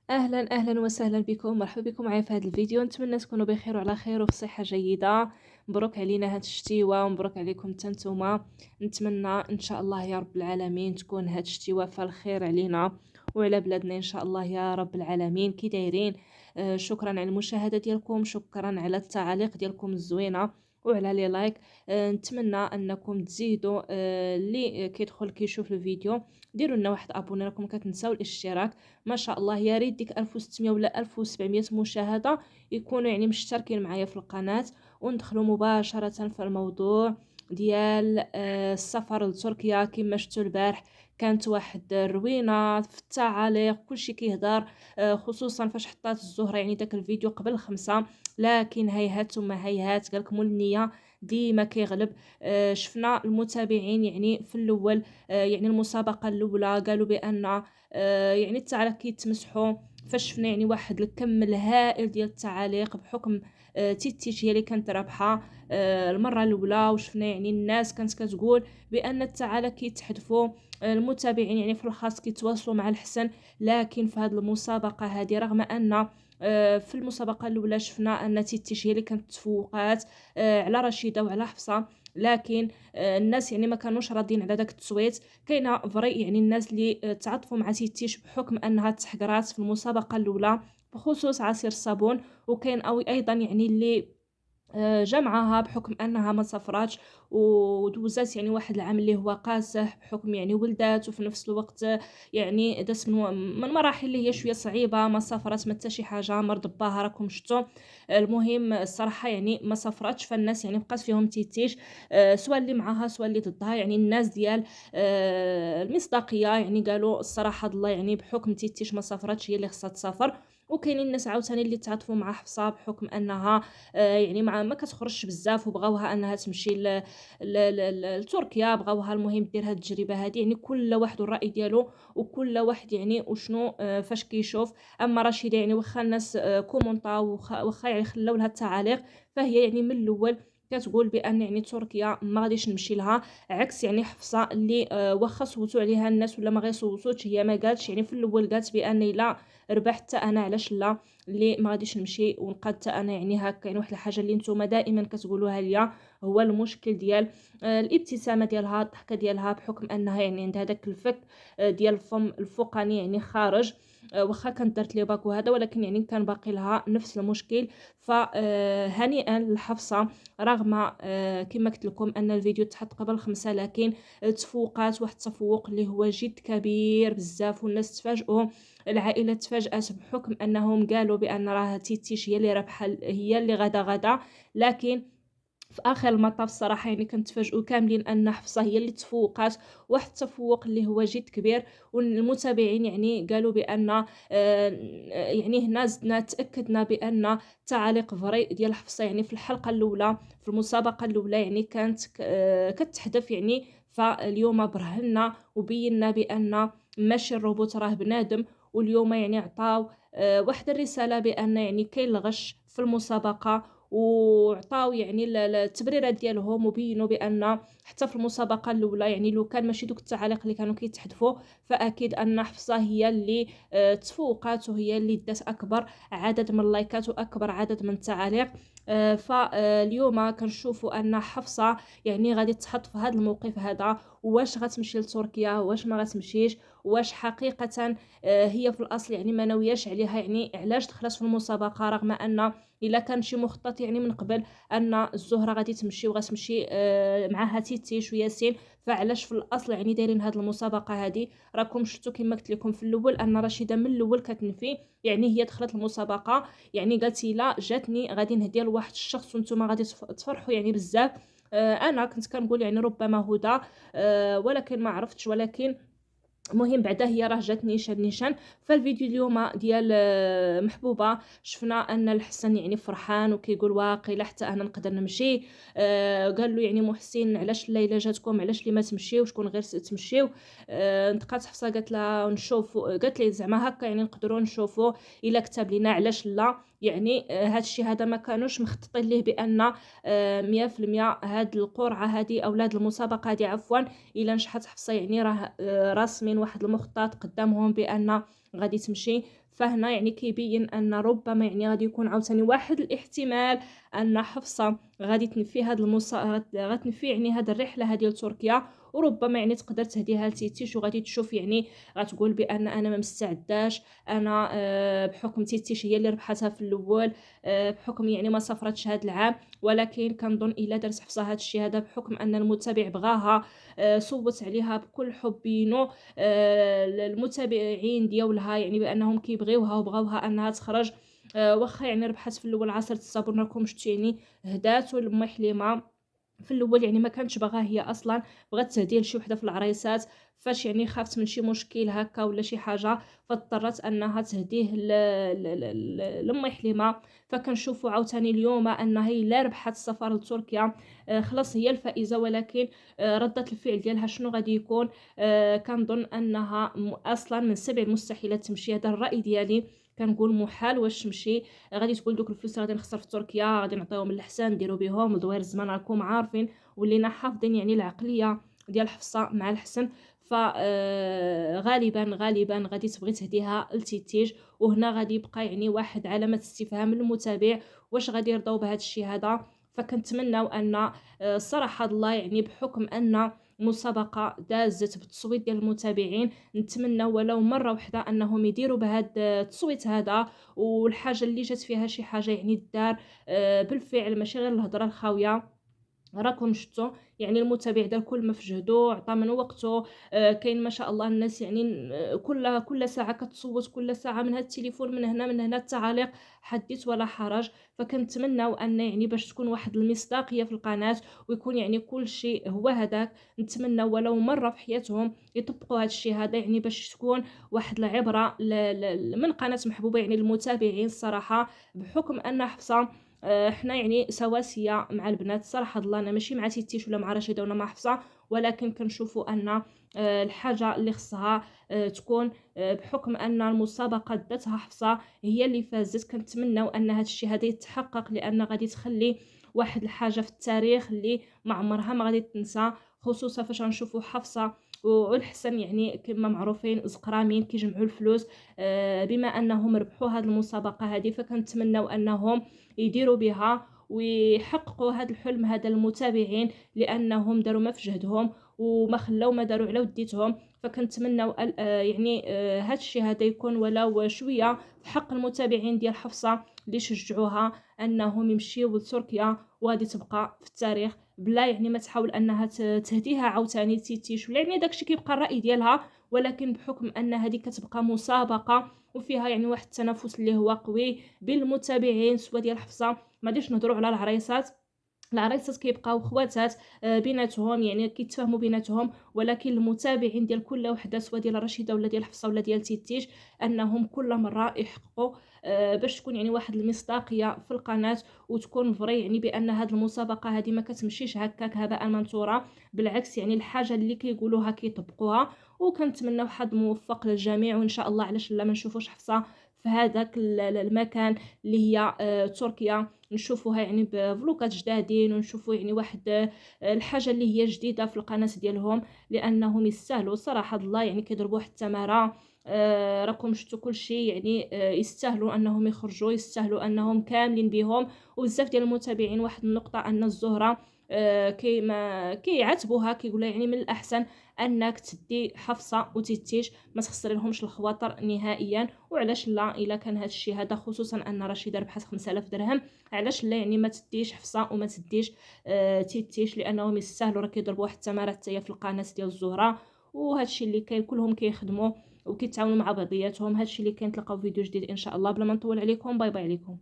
أهلا وسهلا بكم، مرحبا بكم معايا في هذا الفيديو. نتمنى تكونوا بخير وعلى خير وفي صحة جيدة. مبروك علينا هاد الشتيوة ومبروك عليكم تنتوما. نتمنى إن شاء الله يا رب العالمين تكون هاد الشتيوة فالخير علينا وعلى بلادنا إن شاء الله يا رب العالمين. كي دايرين؟ شكرا على المشاهدة ديالكم، شكرا على التعاليق ديالكم الزوينة وعلى لي لايك. نتمنى انكم تزيدوا اللي كيدخل كيشوف الفيديو ديروا لنا واحد ابوني، راكم كتنساو الاشتراك. ما شاء الله يا ريت ديك 1600 ولا 1700 مشاهده يكونوا يعني مشتركين معايا في القناه، وندخلوا مباشره في الموضوع ديال السفر لتركيا. كما شفتوا البارح كانت واحد الروينه في التعاليق، كلشي كيهضر خصوصا فاش حطات الزهره يعني داك الفيديو قبل 5. لكن هيهات ثم هيهات، قالكم النيه ديما كيغلب. شفنا المتابعين يعني في الاول، يعني المسابقه الاولى قالوا بان يعني التعاليق كيتمسحوا. فاش شفنا يعني واحد الكم الهائل ديال التعاليق بحكم تيتيش هي اللي كانت رابحه المره الاولى، وشفنا يعني الناس كانت كتقول بان التعاليق كيتحدفوا. المتابعين يعني في الخاص كيتواصلوا مع الحسن. لكن في هذه المسابقه هذه رغم ان في المسابقه الاولى شفنا ان تيتيش هي اللي كانت تفوقات على رشيده وعلى حفصه، لكن الناس يعني ما كانوش راضيين على داك التصويت. كاينه فري يعني الناس اللي تعاطفوا مع تيتيش بحكم انها تحقرات في المسابقه الاولى بخصوص عصير الصابون، وكاين او ايضا يعني اللي جمعها بحكم انها ما سافراتش ودوزات يعني واحد العام اللي هو قاسح بحكم يعني ولدات، وفي نفس الوقت يعني دات من مراحل اللي هي شويه صعيبه، ما سافرت ما حتى شي حاجه، مرض باها راكم شفتوا. المهم الصراحه يعني ما سافراتش، فالناس يعني بقات فيهم تيتيش، سواء اللي معاها سواء اللي ضدها. يعني الناس ديال المصداقيه يعني قالوا الصراحه الله يعني بحكم تيتيش ما سافراتش هي اللي خصها تسافر. وكاينين الناس عاوتاني اللي تعاطفوا مع حفصه بحكم انها يعني ما كتخرجش بزاف، وبغاوها انها تمشي لتركيا، بغاوها المهم دير هاد التجربه هادي. يعني كل واحد والراي ديالو وكل واحد يعني وشنو فاش كيشوف. اما رشيده يعني واخا الناس كومونطاو واخا يعني خلاو لها التعاليق، فهي يعني من الاول كتقول بان يعني تركيا ما غاديش نمشي لها، عكس يعني حفصه اللي واخا صوتوا عليها الناس ولا ما غيصوتوش هي ما قالتش. يعني في الاول قالت بان لا ربحت انا علاش لا، اللي ما غاديش نمشي ونقاد حتى انا. يعني هكا يعني واحد الحاجه اللي نتوما دائما كتقولوها ليا، هو المشكل ديال الابتسامه ديالها، الضحكه ديالها، بحكم انها يعني عندها داك الفك ديال الفم الفوقاني يعني خارج. واخا كانت دارت لي باك وهذا، ولكن يعني كان باقي لها نفس المشكل. فهنيئا لحفصه، رغم كما قلت لكم ان الفيديو تحط قبل 5، لكن تفوقات واحد التفوق اللي هو جد كبير بزاف، والناس تفاجئوا. العائله تفاجات بحكم انهم قالوا بان راه تيتيش هي اللي رابحه، هي اللي غدا. لكن في اخر المطاف الصراحه يعني كنتفاجئوا كاملين ان حفصه هي اللي تفوقات، واحد التفوق اللي هو جد كبير. والمتابعين يعني قالوا بان يعني هنا زدنا تاكدنا بان تعاليق فري ديال حفصه يعني في الحلقه الاولى في المسابقه الاولى يعني كانت كتحدث يعني. فاليوم برهنا وبينا بان ماشي الروبوت راه بنادم. واليوم يعني عطاو واحد الرساله بان يعني كاين الغش في المسابقه، وعطاو يعني التبريرات ديالهم، وبينوا بان حتى في المسابقه الاولى يعني لو كان ماشي دوك التعاليق اللي كانوا كيتحدفوا، فاكيد ان حفصه هي اللي تفوقات وهي اللي دات اكبر عدد من اللايكات واكبر عدد من التعاليق. فاليوم كنشوفوا ان حفصه يعني غادي تحط في هذا الموقف هذا، واش غتمشي لتركيا واش ما غتمشيش، واش حقيقه هي في الاصل يعني ما ناوياش عليها، يعني علاش دخلت في المسابقه رغم ان الا كان شي مخطط يعني من قبل ان الزهره غادي تمشي وغتمشي معاها تيتيش وياسين. فعلاش في الاصل يعني دايرين هذه المسابقه هذه؟ راكم شفتوا كما قلت لكم في الاول ان رشيده من الاول كتنفي، يعني هي دخلت المسابقه يعني قالت لا جاتني غادي نهديها لواحد الشخص وانتم غادي تفرحوا يعني بزاف. انا كنت كنقول يعني ربما هدى، ولكن ما عرفتش. ولكن المهم بعدا هي راه جات نيشان. فالفيديو اليوم ديال محبوبه شفنا ان الحسن يعني فرحان وكيقول واقيلا حتى انا نقدر نمشي. قال له يعني محسن علاش الليله جاتكم، علاش لي ما تمشيو، شكون غير تمشيو. انتقات حفصه قالت لها نشوفوا، قالت لي زعما هكا يعني نقدروا نشوفوا الا كتب لينا علاش لا. يعني هذا الشيء هذا ما كانوش مخططين ليه بان 100% هاد القرعه هذه اولاد المسابقه هذه عفوا الا نجحت حفصه يعني راه راسمين واحد المخطط قدامهم بان غادي تمشي. فهنا يعني كيبين ان ربما يعني غادي يكون عاوتاني واحد الاحتمال ان حفصه غادي تنفي هاد غتنفي يعني هاد الرحله هادي لتركيا، وربما يعني تقدر تهديها لتيتيش وغادي تشوف يعني غتقول بان انا ما مستعداش، انا بحكم تيتيش هي اللي ربحتها في الاول، بحكم يعني ما سافرتش هاد العام، ولكن كنظن الا درت حفصه هاد الشيء هذا بحكم ان المتابع بغاها، صوت عليها بكل حبينو، المتابعين ديالها يعني بانهم كيبغيوها وبغاوها انها تخرج، واخا يعني ربحت في الاول عصرة الصابون راكم شفتوا يعني هداتو لما حليمه في الاول يعني ما كانتش باغا هي اصلا، بغات تهديه لشي وحده في العريسات، فاش يعني خافت من شي مشكل هكا ولا شي حاجه فاضطرت انها تهديه لما حليمه. فكنشوفوا عاوتاني اليوم انها هي لا ربحت السفر لتركيا، خلاص هي الفائزه، ولكن ردة الفعل ديالها شنو غادي يكون؟ كنظن انها اصلا من سبع المستحيلات تمشي، هذا الراي ديالي، كنقول محال واش تمشي. غادي تقول دوك الفلوس غادي نخسر في تركيا، غادي نعطيهم للحسن نديرو بهم لدوير الزمان، راكم عارفين ولينا حافظين يعني العقليه ديال حفصه مع الحسن. ف غالبا غادي تبغي تهديها لتيتيج، وهنا غادي يبقى يعني واحد علامه استفهام للمتابع، واش غادي يرضاو بهذا الشيء هذا. فكنتمناو ان الصراحه الله يعني بحكم ان مسابقه دازت بالتصويت ديال المتابعين، نتمنى ولو مره واحده انهم يديروا بهذا التصويت هذا، والحاجه اللي جات فيها شي حاجه يعني الدار بالفعل، ماشي غير الهضره الخاويه. راكم شفتوا يعني المتابع دار كل ما في جهدو، عطى من وقته، كاين ما شاء الله الناس يعني كل ساعه كتصوت، كل ساعه من هذا التليفون من هنا من هنا التعاليق، حدث ولا حرج. فكنتمناو ان يعني باش تكون واحد المصداقيه في القناه، ويكون يعني كل شيء هو هذاك، نتمنى ولو مره في حياتهم يطبقوا هذا الشيء هذا، يعني باش تكون واحد العبره من قناه محبوبه يعني المتابعين الصراحه، بحكم ان حفصه حنا يعني سواسيه مع البنات صراحه الله، انا ماشي مع تيتيش ولا مع رشيده ولا مع حفصه، ولكن كنشوفوا ان الحاجه اللي خصها تكون بحكم ان المسابقه داتها حفصه هي اللي فازت، كنتمناو ان هذا الشيء هذا يتحقق، لان غادي تخلي واحد الحاجه في التاريخ اللي ما عمرها ما غادي تنسى، خصوصا فاش غنشوفوا حفصه والحسن يعني كما معروفين زقرامين كيجمعوا الفلوس، بما انهم ربحوا هذه المسابقه هذه، فكنتمناو انهم يديروا بها ويحققوا هذا الحلم هذا المتابعين، لانهم داروا ما في جهدهم وما خلاو ما داروا على وديتهم. فكنتمناو يعني هذا الشيء هذا يكون ولو شويه في حق المتابعين ديال حفصه اللي شجعوها انهم يمشيو لتركيا، وغادي تبقى في التاريخ بلا يعني ما تحاول انها تهديها عاوتاني تيتيش، ولا يعني داكشي كيبقى الراي ديالها، ولكن بحكم ان هذه كتبقى مسابقه وفيها يعني واحد التنافس اللي هو قوي بين المتابعين سوا ديال حفصه، ما غاديش نهضروا على العريسات، العرايسات كيبقاو خواتات بيناتهم يعني كيتفاهموا بيناتهم، ولكن المتابعين ديال كل وحده سواء ديال رشيده ولا ديال حفصه ولا ديال تيتيش انهم كل مره يحققوا باش تكون يعني واحد المصداقيه في القناه، وتكون فري يعني بان هذه المسابقه هذه ما كتمشيش هكاك هباء منثورا، بالعكس يعني الحاجه اللي كيقولوها كيطبقوها. وكنتمنى حظ موفق للجميع، وان شاء الله علاش لا ما نشوفوش حفصه في هذاك المكان اللي هي تركيا، نشوفوها يعني بفلوقات جدادين، ونشوفوا يعني واحد الحاجه اللي هي جديده في القناه ديالهم، لانهم يستاهلوا صراحه الله يعني كيضربوا حتى التماره. راكم شفتوا كل شيء يعني يستاهلوا انهم يخرجوا، يستاهلوا انهم كاملين بهم. وبزاف ديال المتابعين واحد النقطه ان الزهره كيما كيعاتبوها كيقولوا يعني من الاحسن انك تدي حفصه وتيتيش ما تخسري لهمش الخواطر نهائيا، وعلاش لا الا كان هذا الشيء هذا، خصوصا ان رشيده ربحت 5000 درهم، علاش لا يعني ما تديش حفصه وما تديش تيتيش، لانهم يستاهلوا، راه كيضربوا واحد التماره حتى في القناه ديال الزهره. وهذا الشيء اللي كاين كلهم كيخدموا وكيتعاونوا مع بعضياتهم، هذا الشيء اللي كاين. تلقاو فيديو جديد ان شاء الله، بلا ما نطول عليكم، باي باي عليكم.